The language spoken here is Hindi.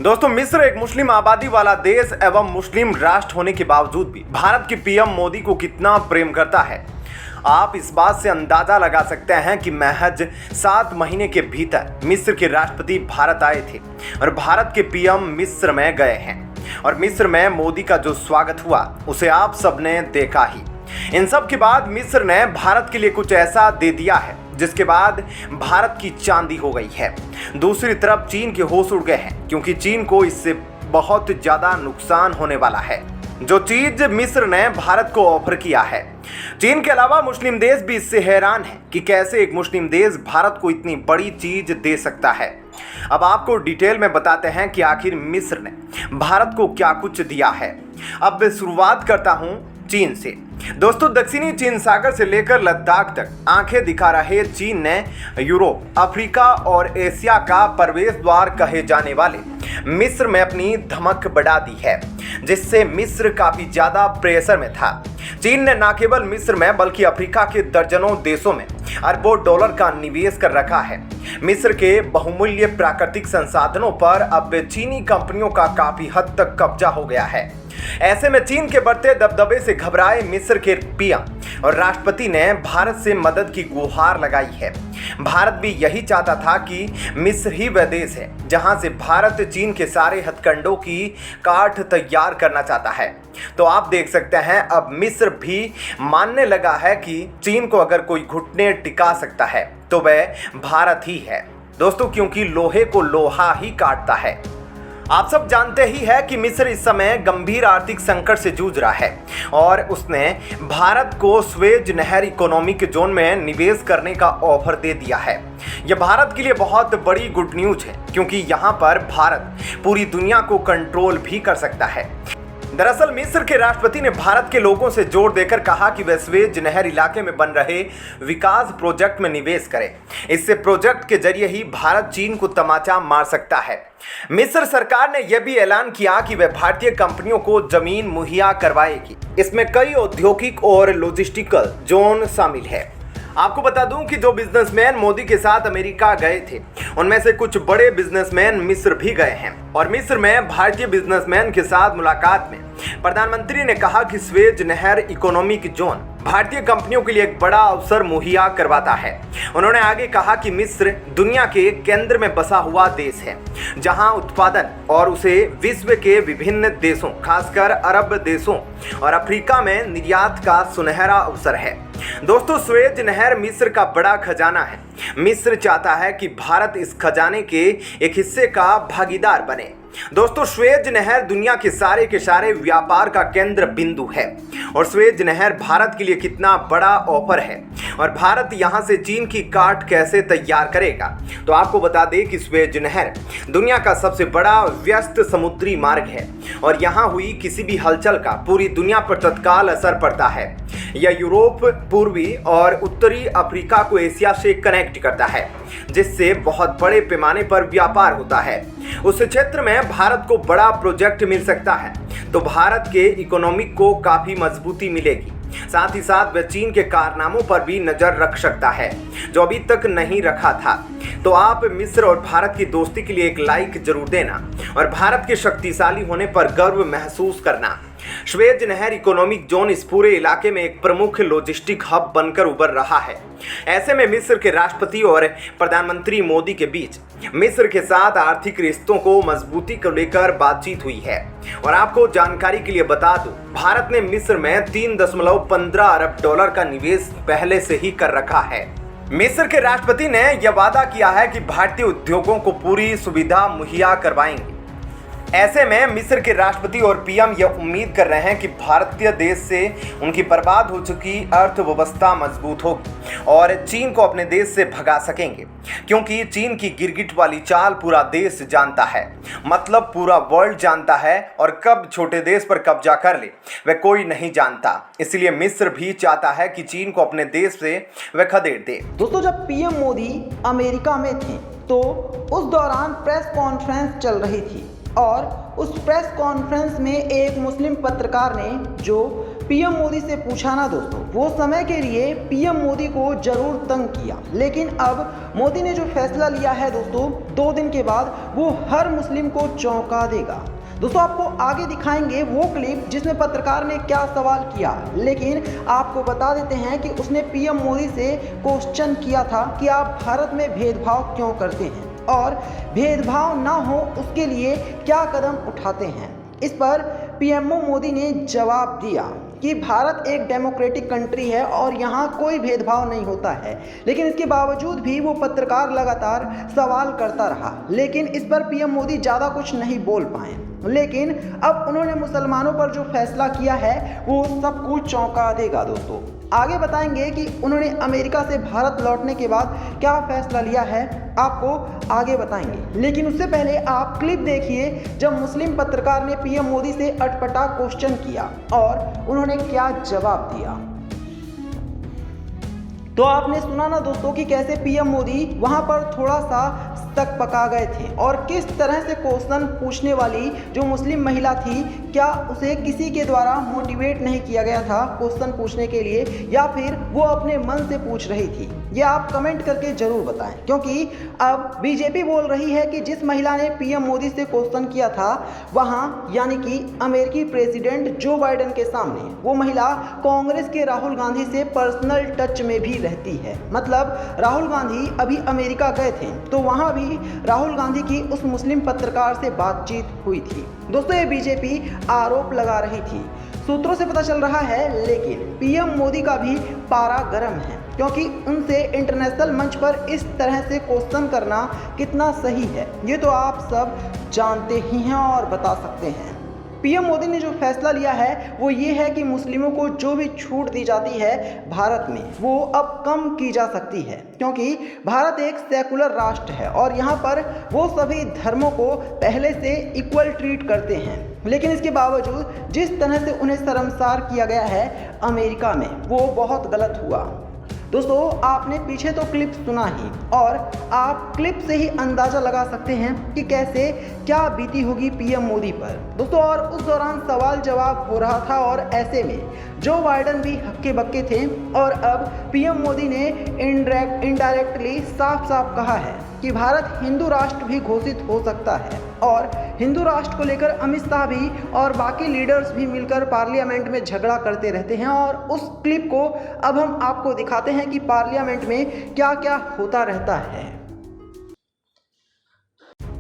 दोस्तों, मिस्र एक मुस्लिम आबादी वाला देश एवं मुस्लिम राष्ट्र होने के बावजूद भी भारत के पीएम मोदी को कितना प्रेम करता है, आप इस बात से अंदाजा लगा सकते हैं कि महज 7 महीने के भीतर मिस्र के राष्ट्रपति भारत आए थे और भारत के पीएम मिस्र में गए हैं। और मिस्र में मोदी का जो स्वागत हुआ उसे आप सबने देखा ही। इन सब के बाद मिस्र ने भारत के लिए कुछ ऐसा दे दिया है जिसके बाद भारत की चांदी हो गई है। दूसरी तरफ चीन के होश उड़ गए हैं, क्योंकि चीन को इससे बहुत ज्यादा नुकसान होने वाला है जो चीज मिस्र ने भारत को ऑफर किया है। चीन के अलावा मुस्लिम देश भी इससे हैरान है कि कैसे एक मुस्लिम देश भारत को इतनी बड़ी चीज दे सकता है। अब आपको डिटेल में बताते हैं कि आखिर मिस्र ने भारत को क्या कुछ दिया है। अब शुरुआत करता हूं चीन से। दोस्तों, दक्षिणी चीन सागर से लेकर लद्दाख तक आंखें दिखा रहे चीन ने यूरोप, अफ्रीका और एशिया का प्रवेश द्वार कहे जाने वाले मिस्र में अपनी धमक बढ़ा दी है, जिससे मिस्र काफी ज्यादा प्रेशर में था। चीन ने न केवल मिस्र में बल्कि अफ्रीका के दर्जनों देशों में अरबों डॉलर का निवेश कर रखा है। मिस्र के बहुमूल्य प्राकृतिक संसाधनों पर अब चीनी कंपनियों का काफी हद तक कब्जा हो गया है। ऐसे में चीन के बढ़ते दबदबे से घबराए मिस्र के पीएम और राष्ट्रपति ने भारत से मदद की गुहार लगाई है। भारत भी यही चाहता था कि मिस्र ही वह देश है जहां से भारत चीन के सारे हथकंडों की काट तैयार करना चाहता है। तो आप देख सकते हैं, अब मिस्र भी मानने लगा है कि चीन को अगर कोई घुटने टिका सकता है तो वह भारत ही है। दोस्तों, क्योंकि लोहे को लोहा ही काटता है। आप सब जानते ही है कि मिस्र इस समय गंभीर आर्थिक संकट से जूझ रहा है और उसने भारत को स्वेज नहर इकोनॉमिक जोन में निवेश करने का ऑफर दे दिया है। यह भारत के लिए बहुत बड़ी गुड न्यूज है, क्योंकि यहाँ पर भारत पूरी दुनिया को कंट्रोल भी कर सकता है। दरअसल मिस्र के राष्ट्रपति ने भारत के लोगों से जोर देकर कहा कि वे स्वेज नहर इलाके में बन रहे विकास प्रोजेक्ट में निवेश करें। इससे प्रोजेक्ट के जरिए ही भारत चीन को तमाचा मार सकता है। मिस्र सरकार ने यह भी ऐलान किया कि वह भारतीय कंपनियों को जमीन मुहैया करवाएगी। इसमें कई औद्योगिक और लॉजिस्टिकल जोन शामिल है। आपको बता दूं कि जो बिजनेसमैन मोदी के साथ अमेरिका गए थे, उनमें से कुछ बड़े बिजनेसमैन मिस्र भी गए हैं। और मिस्र में भारतीय बिजनेसमैन के साथ मुलाकात में प्रधानमंत्री ने कहा कि स्वेज नहर इकोनॉमिक जोन भारतीय कंपनियों के लिए एक बड़ा अवसर मुहैया करवाता है। उन्होंने आगे कहा कि मिस्र दुनिया के केंद्र में बसा हुआ देश है, जहां उत्पादन और उसे विश्व के विभिन्न देशों, खासकर अरब देशों और अफ्रीका में निर्यात का सुनहरा अवसर है। दोस्तों, स्वेज नहर मिस्र का बड़ा खजाना है। मिस्र चाहता है कि भारत इस खजाने के एक हिस्से का भागीदार बने। दोस्तों, स्वेज नहर दुनिया के सारे व्यापार का केंद्र बिंदु है और स्वेज नहर भारत के लिए कितना बड़ा ऑफर है और भारत यहां से चीन की काट कैसे तैयार करेगा। तो आपको बता दें कि स्वेज नहर दुनिया का सबसे बड़ा व्यस्त समुद्री मार्ग है और यहां हुई किसी भी हलचल का पूरी दुनिया पर तत्काल असर पड़ता है। यह यूरोप, पूर्वी और उत्तरी अफ्रीका को एशिया से कनेक्ट करता है, जिससे बहुत बड़े पैमाने पर व्यापार होता है। उस क्षेत्र में भारत को बड़ा प्रोजेक्ट मिल सकता है, तो भारत के इकोनॉमिक को काफी मजबूती मिलेगी। साथ ही साथ वह चीन के कारनामों पर भी नजर रख सकता है, जो अभी तक नहीं रखा था। तो आप मिस्र और भारत की दोस्ती के लिए एक लाइक जरूर देना और भारत के शक्तिशाली होने पर गर्व महसूस करना। स्वेज नहर इकोनॉमिक जोन इस पूरे इलाके में एक प्रमुख लॉजिस्टिक हब बनकर उभर रहा है। ऐसे में मिस्र के राष्ट्रपति और प्रधानमंत्री मोदी के बीच मिस्र के साथ आर्थिक रिश्तों को मजबूती को लेकर बातचीत हुई है। और आपको जानकारी के लिए बता दूं, भारत ने मिस्र में 3.15 अरब डॉलर का निवेश पहले से ही कर रखा है। मिस्र के राष्ट्रपति ने यह वादा किया है कि भारतीय उद्योगों को पूरी सुविधा मुहैया करवाएंगे। ऐसे में मिस्र के राष्ट्रपति और पीएम यह उम्मीद कर रहे हैं कि भारतीय देश से उनकी बर्बाद हो चुकी अर्थव्यवस्था मजबूत होगी और चीन को अपने देश से भगा सकेंगे, क्योंकि चीन की गिरगिट वाली चाल पूरा देश जानता है, मतलब पूरा वर्ल्ड जानता है, और कब छोटे देश पर कब्जा कर ले वह कोई नहीं जानता। इसलिए मिस्र भी चाहता है कि चीन को अपने देश से वह खदेड़ दे। दोस्तों, जब पीएम मोदी अमेरिका में थे तो उस दौरान प्रेस कॉन्फ्रेंस चल रही थी और उस प्रेस कॉन्फ्रेंस में एक मुस्लिम पत्रकार ने, जो पीएम मोदी से पूछा ना दोस्तों, वो समय के लिए पीएम मोदी को जरूर तंग किया, लेकिन अब मोदी ने जो फैसला लिया है दोस्तों 2 दिन के बाद, वो हर मुस्लिम को चौंका देगा। दोस्तों आपको आगे दिखाएंगे वो क्लिप जिसमें पत्रकार ने क्या सवाल किया, लेकिन आपको बता देते हैं कि उसने पीएम मोदी से क्वेश्चन किया था कि आप भारत में भेदभाव क्यों करते हैं और भेदभाव ना हो उसके लिए क्या कदम उठाते हैं। इस पर पीएमओ मोदी ने जवाब दिया कि भारत एक डेमोक्रेटिक कंट्री है और यहाँ कोई भेदभाव नहीं होता है, लेकिन इसके बावजूद भी वो पत्रकार लगातार सवाल करता रहा, लेकिन इस पर पीएम मोदी ज़्यादा कुछ नहीं बोल पाए। लेकिन अब उन्होंने मुसलमानों पर जो फैसला किया है वो सबको चौंका देगा दोस्तों। आगे बताएंगे कि उन्होंने अमेरिका से भारत लौटने के बाद क्या फैसला लिया है, आपको आगे बताएंगे। लेकिन उससे पहले आप क्लिप देखिए जब मुस्लिम पत्रकार ने पीएम मोदी से अटपटा क्वेश्चन किया और उन्होंने क्या जवाब दिया। तो आपने सुना ना दोस्तों कि कैसे पीएम मोदी वहां पर थोड़ा सा तक पका गए थे और किस तरह से क्वेश्चन पूछने वाली जो मुस्लिम महिला थी, क्या उसे किसी के द्वारा मोटिवेट नहीं किया गया था क्वेश्चन पूछने के लिए या फिर वो अपने मन से पूछ रही थी, ये आप कमेंट करके जरूर बताएं। क्योंकि अब बीजेपी बोल रही है कि जिस महिला ने पीएम मोदी से क्वेश्चन किया था वहां यानी कि अमेरिकी प्रेसिडेंट जो बाइडेन के सामने वो महिला कांग्रेस के राहुल गांधी से पर्सनल टच में भी रहती है। मतलब राहुल गांधी अभी अमेरिका गए थे तो वहां भी राहुल गांधी की उस मुस्लिम पत्रकार से बातचीत हुई थी। दोस्तों ये बीजेपी आरोप लगा रही थी, सूत्रों से पता चल रहा है, लेकिन पीएम मोदी का भी पारा गर्म है क्योंकि उनसे इंटरनेशनल मंच पर इस तरह से क्वेश्चन करना कितना सही है ये तो आप सब जानते ही हैं और बता सकते हैं। पीएम मोदी ने जो फैसला लिया है वो ये है कि मुस्लिमों को जो भी छूट दी जाती है भारत में वो अब कम की जा सकती है, क्योंकि भारत एक सेकुलर राष्ट्र है और यहाँ पर वो सभी धर्मों को पहले से इक्वल ट्रीट करते हैं। लेकिन इसके बावजूद जिस तरह से उन्हें शर्मसार किया गया है अमेरिका में वो बहुत गलत हुआ। दोस्तों आपने पीछे तो क्लिप सुना ही और आप क्लिप से ही अंदाज़ा लगा सकते हैं कि कैसे क्या बीती होगी पीएम मोदी पर दोस्तों। और उस दौरान सवाल जवाब हो रहा था और ऐसे में जो बाइडेन भी हक्के बक्के थे और अब पीएम मोदी ने इनडायरेक्टली साफ साफ कहा है कि भारत हिंदू राष्ट्र भी घोषित हो सकता है और हिंदू राष्ट्र को लेकर अमित शाह भी और बाकी लीडर्स भी मिलकर पार्लियामेंट में झगड़ा करते रहते हैं। और उस क्लिप को अब हम आपको दिखाते हैं कि पार्लियामेंट में क्या क्या होता रहता है।